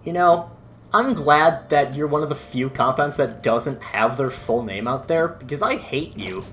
You know, I'm glad that you're one of the few compounds that doesn't have their full name out there, because I hate you.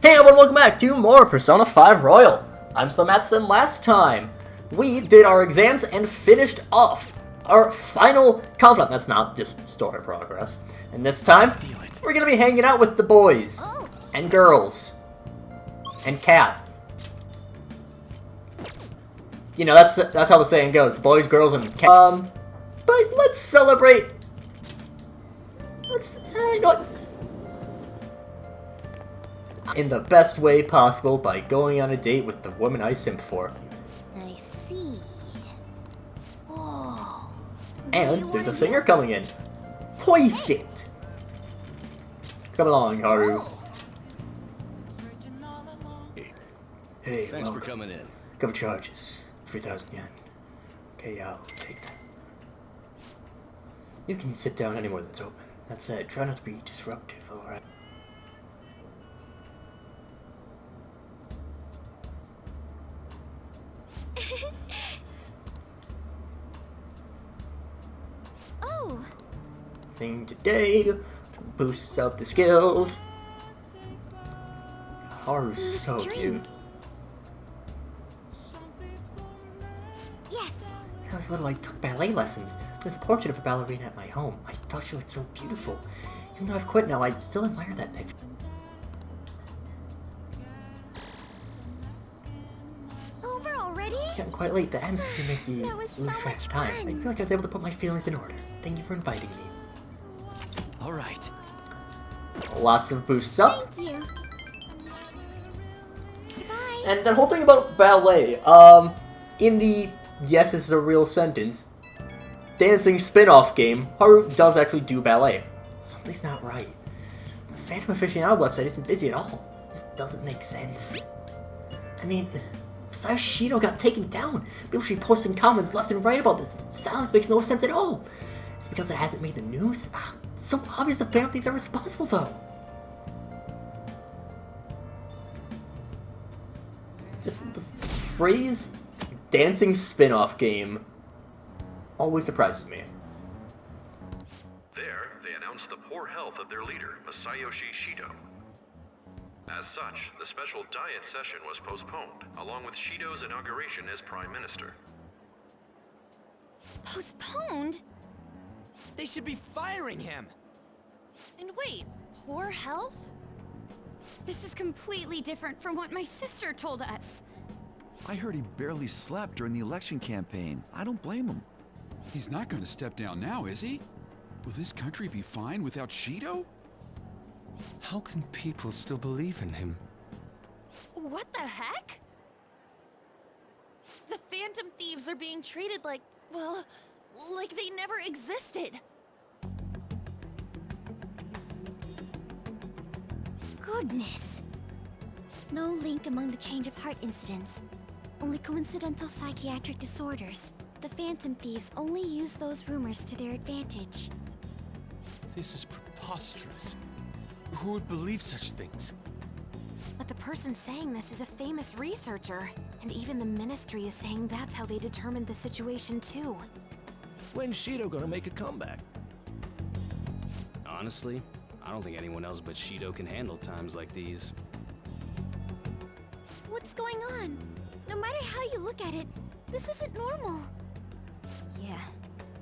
Hey everyone, welcome back to more Persona 5 Royal. I'm SlayerMathis, and last time we did our exams and finished off our final compound. That's not just story progress. And this time, we're gonna be hanging out with the boys and girls and Cat. You know, that's how the saying goes: boys, girls, and cat. But let's celebrate. You know what? In the best way possible by going on a date with the woman I simp for. I see. Oh. And there's a singer coming in. Perfect. Come along, Haru. Hey, thanks for coming in. Cover charges. 3,000 yen. Okay, I'll take that. You can sit down anywhere that's open. That's it. Try not to be disruptive, alright? Oh. Thing today boosts up the skills. Haru's so cute. Yes. When I was little, I took ballet lessons. There's a portrait of a ballerina at my home. I thought she looked so beautiful. Even though I've quit now, I still admire that picture. Over already? It's getting quite late. The atmosphere makes me That was lose so track of much time. fun. I feel like I was able to put my feelings in order. Thank you for inviting me. All right. Lots of boosts up. Thank you. Bye. And that whole thing about ballet, in the yes, this is a real sentence, dancing spin-off game, Haru does actually do ballet. Something's not right. The Phantom Aficionado website isn't busy at all. This doesn't make sense. I mean, besides Shido got taken down, people should be posting comments left and right about this. Silence makes no sense at all. It's because it hasn't made the news? It's so obvious the Phantom Thieves are responsible, though. Just this phrase, dancing spin-off game, always surprises me. There, they announced the poor health of their leader, Masayoshi Shido. As such, the special diet session was postponed, along with Shido's inauguration as Prime Minister. Postponed? They should be firing him! And wait, poor health? This is completely different from what my sister told us. I heard he barely slept during the election campaign. I don't blame him. He's not going to step down now, is he? Will this country be fine without Shido? How can people still believe in him? What the heck? The Phantom Thieves are being treated like, well, like they never existed. Goodness. No link among the change of heart incidents. Only coincidental psychiatric disorders. The Phantom Thieves only use those rumors to their advantage. This is preposterous. Who would believe such things? But the person saying this is a famous researcher. And even the Ministry is saying that's how they determined the situation too. When's Shido gonna make a comeback? Honestly, I don't think anyone else but Shido can handle times like these. What's going on? No matter how you look at it, this isn't normal. Yeah,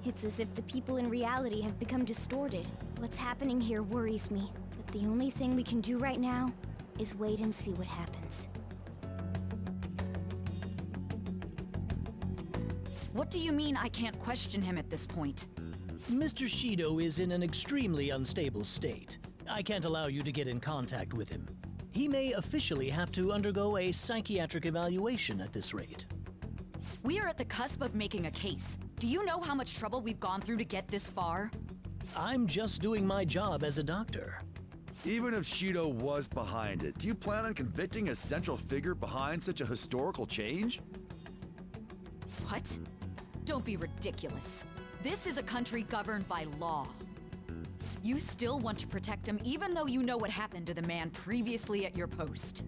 it's as if the people in reality have become distorted. What's happening here worries me, but the only thing we can do right now is wait and see what happens. What do you mean I can't question him at this point? Mr. Shido is in an extremely unstable state. I can't allow you to get in contact with him. He may officially have to undergo a psychiatric evaluation at this rate. We are at the cusp of making a case. Do you know how much trouble we've gone through to get this far? I'm just doing my job as a doctor. Even if Shido was behind it, do you plan on convicting a central figure behind such a historical change? What? Don't be ridiculous. This is a country governed by law. You still want to protect him even though you know what happened to the man previously at your post.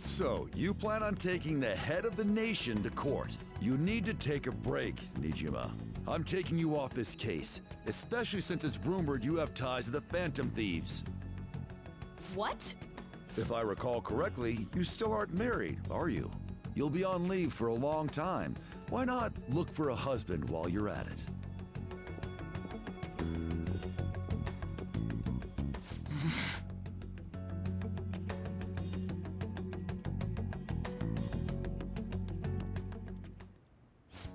So, you plan on taking the head of the nation to court. You need to take a break, Nijima. I'm taking you off this case, especially since it's rumored you have ties to the Phantom Thieves. What? If I recall correctly, you still aren't married, are you? You'll be on leave for a long time. Why not look for a husband while you're at it?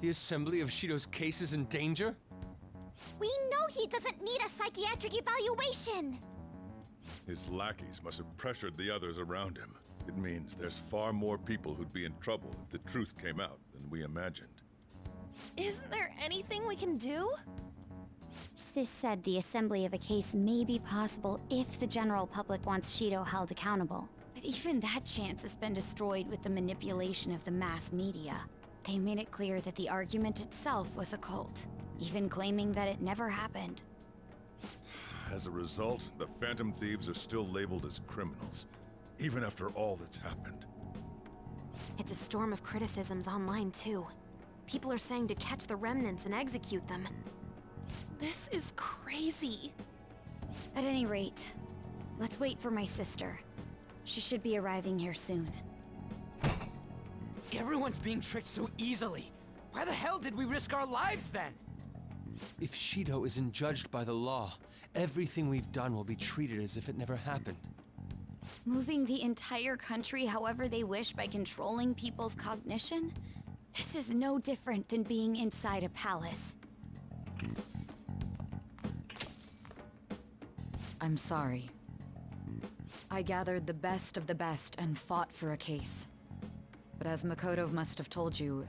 The Assembly of Shido's case is in danger? We know he doesn't need a psychiatric evaluation! His lackeys must have pressured the others around him. It means there's far more people who'd be in trouble if the truth came out than we imagined. Isn't there anything we can do? Sis said the assembly of a case may be possible if the general public wants Shido held accountable. But even that chance has been destroyed with the manipulation of the mass media. They made it clear that the argument itself was a cult, even claiming that it never happened. As a result, the Phantom Thieves are still labeled as criminals, even after all that's happened. It's a storm of criticisms online, too. People are saying to catch the remnants and execute them. This is crazy. At any rate, let's wait for my sister. She should be arriving here soon. Everyone's being tricked so easily. Why the hell did we risk our lives then? If Shido isn't judged by the law, everything we've done will be treated as if it never happened. Moving the entire country however they wish by controlling people's cognition? This is no different than being inside a palace. I'm sorry. I gathered the best of the best and fought for a case. But as Makoto must have told you,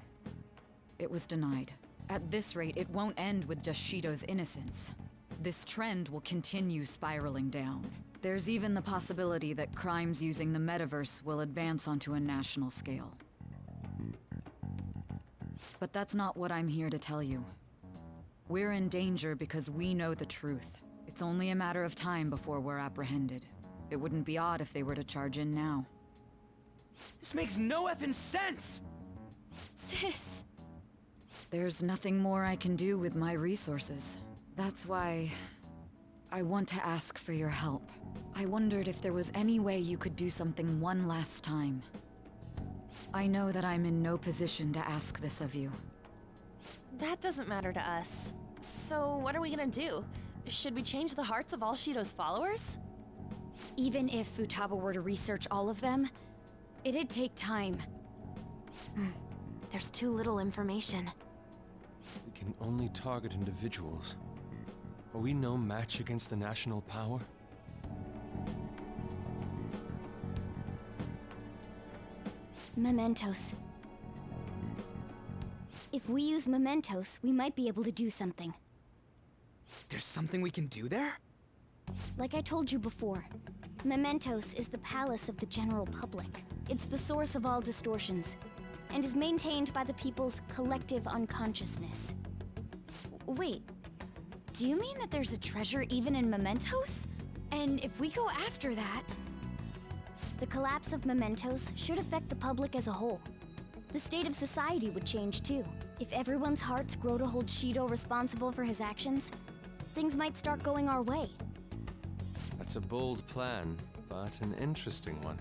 it was denied. At this rate, it won't end with just Shido's innocence. This trend will continue spiraling down. There's even the possibility that crimes using the metaverse will advance onto a national scale. But that's not what I'm here to tell you. We're in danger because we know the truth. It's only a matter of time before we're apprehended. It wouldn't be odd if they were to charge in now. This makes no effing sense! Sis! There's nothing more I can do with my resources. That's why I want to ask for your help. I wondered if there was any way you could do something one last time. I know that I'm in no position to ask this of you. That doesn't matter to us. So what are we gonna do? Should we change the hearts of all Shido's followers? Even if Futaba were to research all of them, it'd take time. There's too little information. We can only target individuals. Are we no match against the national power? Mementos. If we use mementos, we might be able to do something. There's something we can do there? Like I told you before, mementos is the palace of the general public. It's the source of all distortions, and is maintained by the people's collective unconsciousness. Wait, do you mean that there's a treasure even in mementos? And if we go after that... The collapse of mementos should affect the public as a whole. The state of society would change too. If everyone's hearts grow to hold Shido responsible for his actions, things might start going our way. That's a bold plan, but an interesting one.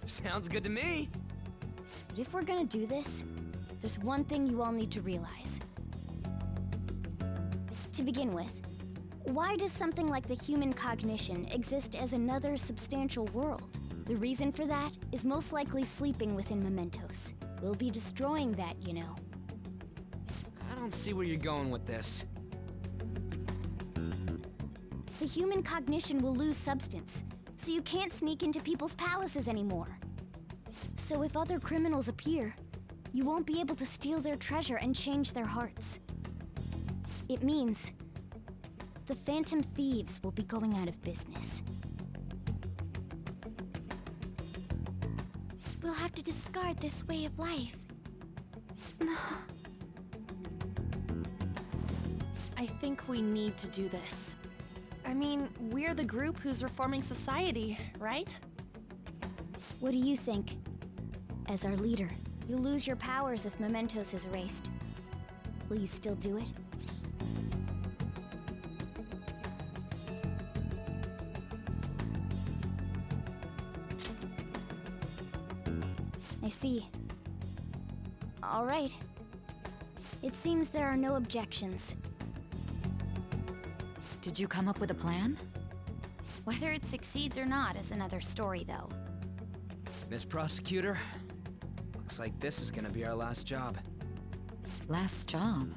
Sounds good to me! But if we're gonna do this, there's one thing you all need to realize. To begin with, why does something like the human cognition exist as another substantial world? The reason for that is most likely sleeping within mementos. We'll be destroying that, you know. I don't see where you're going with this. The human cognition will lose substance, so you can't sneak into people's palaces anymore. So if other criminals appear, you won't be able to steal their treasure and change their hearts. It means the Phantom Thieves will be going out of business. We'll have to discard this way of life. I think we need to do this. I mean, we're the group who's reforming society, right? What do you think? As our leader, you'll lose your powers if mementos is erased. Will you still do it? I see. All right. It seems there are no objections. Did you come up with a plan? Whether it succeeds or not is another story, though. Miss Prosecutor, looks like this is gonna be our last job. Last job?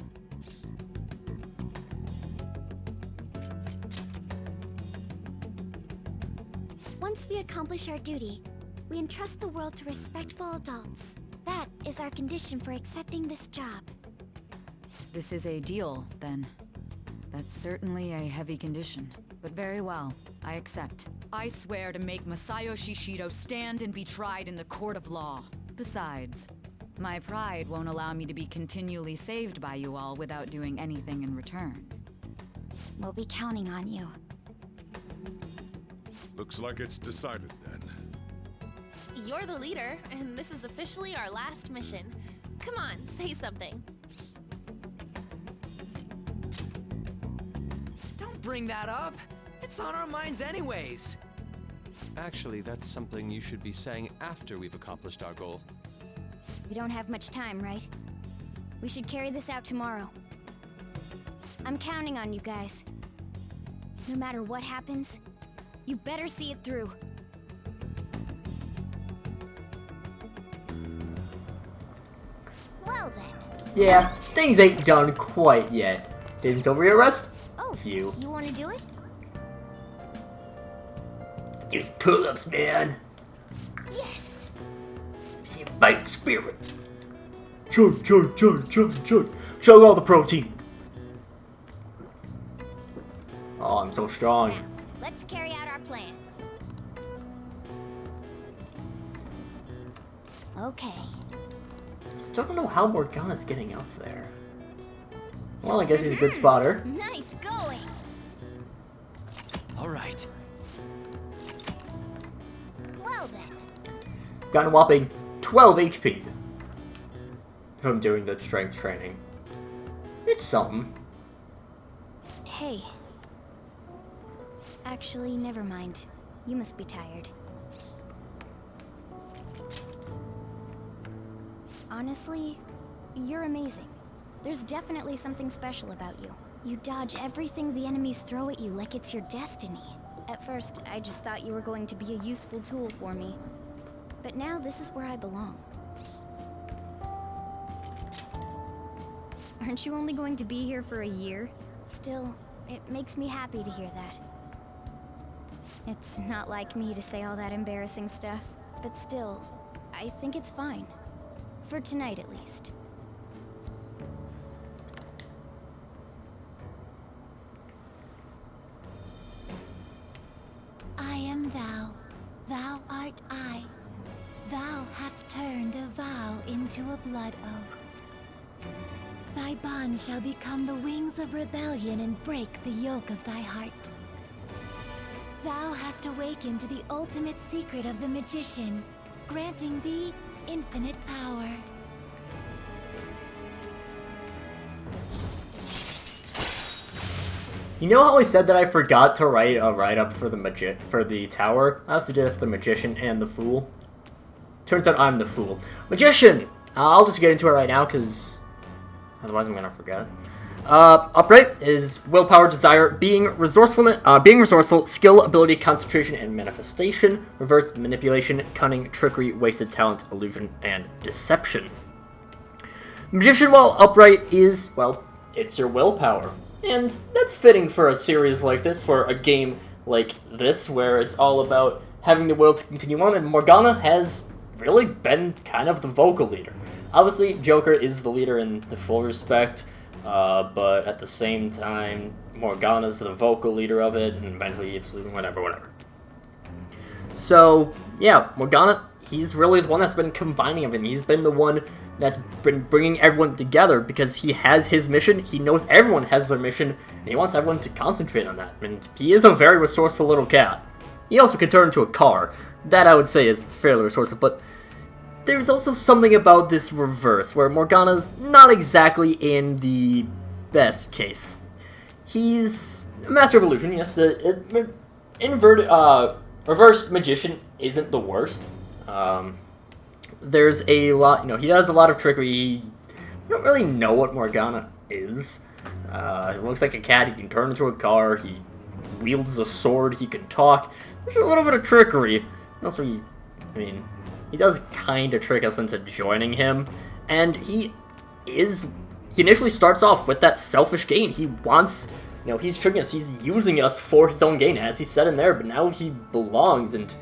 Once we accomplish our duty, we entrust the world to respectful adults. That is our condition for accepting this job. This is a deal, then. That's certainly a heavy condition. But very well, I accept. I swear to make Masayoshi Shido stand and be tried in the court of law. Besides, my pride won't allow me to be continually saved by you all without doing anything in return. We'll be counting on you. Looks like it's decided then. You're the leader, and this is officially our last mission. Come on, say something. Don't bring that up! It's on our minds anyways! Actually, that's something you should be saying after we've accomplished our goal. We don't have much time, right? We should carry this out tomorrow. I'm counting on you guys. No matter what happens, you better see it through. Well then. Yeah, things ain't done quite yet. Didn't rearrest? Oh, Phew. You want to do it? Just pull-ups, man. Yes. See, bite spirit. Chug, chug, chug, chug, chug. Chug all the protein. Oh, I'm so strong. Now, let's carry out our plan. Okay. Still don't know how Morgana's getting up there. Well, I guess he's a good spotter. Nice going. All right. Well then. Got a whopping 12 HP from doing the strength training. It's something. Hey. Actually, never mind. You must be tired. Honestly, you're amazing. There's definitely something special about you. You dodge everything the enemies throw at you like it's your destiny. At first, I just thought you were going to be a useful tool for me. But now this is where I belong. Aren't you only going to be here for a year? Still, it makes me happy to hear that. It's not like me to say all that embarrassing stuff, but still, I think it's fine. For tonight, at least. I am thou, thou art I. Thou hast turned a vow into a blood oath. Thy bond shall become the wings of rebellion and break the yoke of thy heart. Thou hast awakened to the ultimate secret of the magician, granting thee infinite power. You know how I said that I forgot to write a write-up for the tower? I also did it for the magician and the fool. Turns out I'm the fool. Magician! I'll just get into it right now, because otherwise I'm gonna forget. Upright is willpower, desire, being resourceful, skill, ability, concentration, and manifestation. Reverse, manipulation, cunning, trickery, wasted talent, illusion, and deception. Magician, while upright, is, well, it's your willpower. And that's fitting for a series like this, for a game like this, where it's all about having the will to continue on, and Morgana has really been kind of the vocal leader. Obviously, Joker is the leader in the full respect, but at the same time, Morgana's the vocal leader of it, and eventually, whatever. So, yeah, Morgana, he's really the one that's been combining everything. He's been the one that's been bringing everyone together, because he has his mission, he knows everyone has their mission, and he wants everyone to concentrate on that. And he is a very resourceful little cat. He also can turn into a car. That, I would say, is fairly resourceful, but there's also something about this reverse, where Morgana's not exactly in the best case. He's a master of illusion, yes, the inverted, reverse magician isn't the worst. There's a lot, he does a lot of trickery. You don't really know what Morgana is. He looks like a cat, he can turn into a car, he wields a sword, he can talk. There's a little bit of trickery. And also, he does kind of trick us into joining him. And he initially starts off with that selfish gain. He wants, he's tricking us, he's using us for his own gain, as he said in there, but now he belongs, and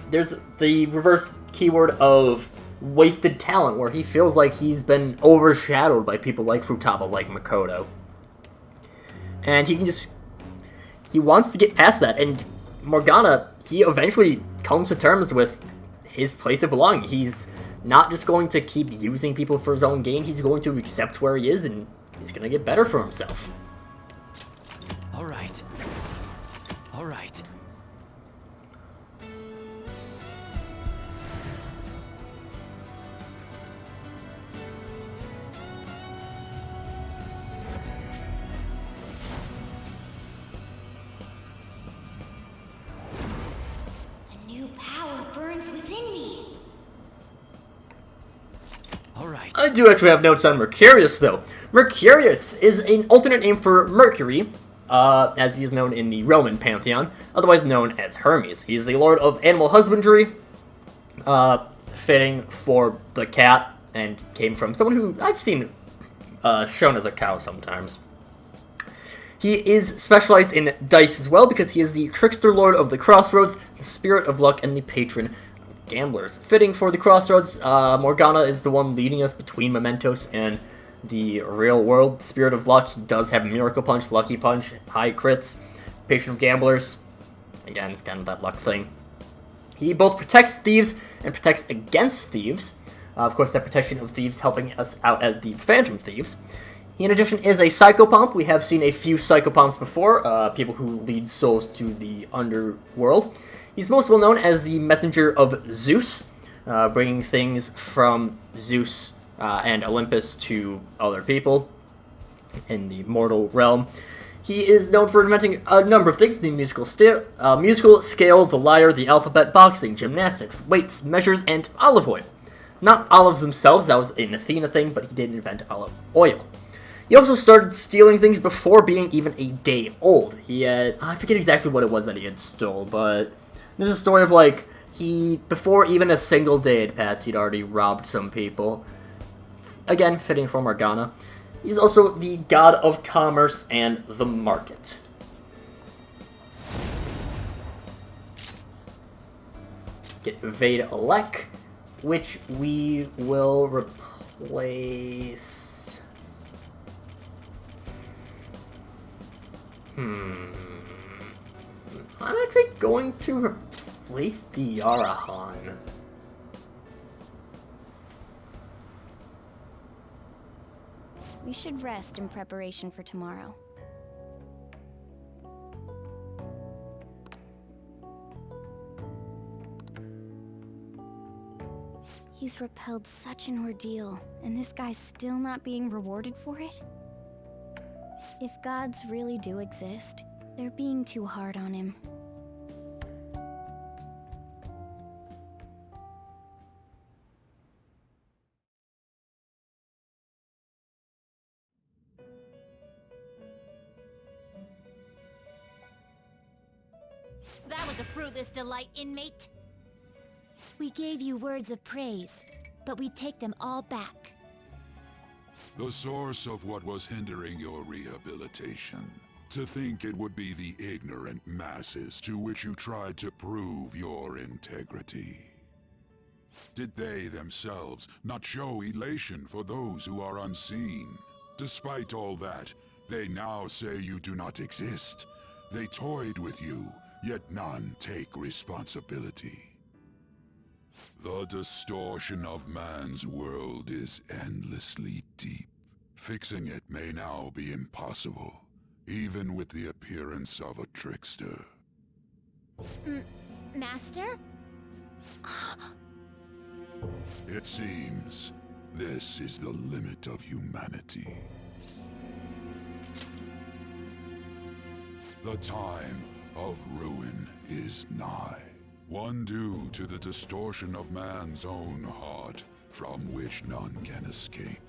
there's the reverse keyword of wasted talent, where he feels like he's been overshadowed by people like Futaba, like Makoto. And he wants to get past that, and Morgana, he eventually comes to terms with his place of belonging. He's not just going to keep using people for his own gain, he's going to accept where he is, and he's going to get better for himself. All right. All right. I do actually have notes on Mercurius, though. Mercurius is an alternate name for Mercury, as he is known in the Roman pantheon, otherwise known as Hermes. He is the lord of animal husbandry, fitting for the cat, and came from someone who I've seen shown as a cow sometimes. He is specialized in dice as well, because he is the trickster lord of the crossroads, the spirit of luck, and the patron gamblers. Fitting for the crossroads, Morgana is the one leading us between Mementos and the real world. Spirit of luck, he does have Miracle Punch, Lucky Punch, high crits. Patron of gamblers, again, kind of that luck thing. He both protects thieves and protects against thieves. Of course, that protection of thieves helping us out as the Phantom Thieves. He, in addition, is a Psychopomp. We have seen a few Psychopomps before, people who lead souls to the underworld. He's most well known as the messenger of Zeus, bringing things from Zeus and Olympus to other people in the mortal realm. He is known for inventing a number of things: the musical scale, the lyre, the alphabet, boxing, gymnastics, weights, measures, and olive oil. Not olives themselves, that was an Athena thing, but he did invent olive oil. He also started stealing things before being even a day old. He had, I forget exactly what it was that he had stole, but there's a story of, like, before even a single day had passed, he'd already robbed some people. Again, fitting for Morgana. He's also the god of commerce and the market. Get Veda Alek, which we will replace... I'm actually going to replace the Yarahan. We should rest in preparation for tomorrow. He's repelled such an ordeal, and this guy's still not being rewarded for it? If gods really do exist, they're being too hard on him. That was a fruitless delight, inmate. We gave you words of praise, but we take them all back. The source of what was hindering your rehabilitation. To think it would be the ignorant masses to which you tried to prove your integrity. Did they themselves not show elation for those who are unseen? Despite all that, they now say you do not exist. They toyed with you, yet none take responsibility. The distortion of man's world is endlessly deep. Fixing it may now be impossible, even with the appearance of a trickster. Master? It seems this is the limit of humanity. The time of ruin is nigh, one due to the distortion of man's own heart, from which none can escape.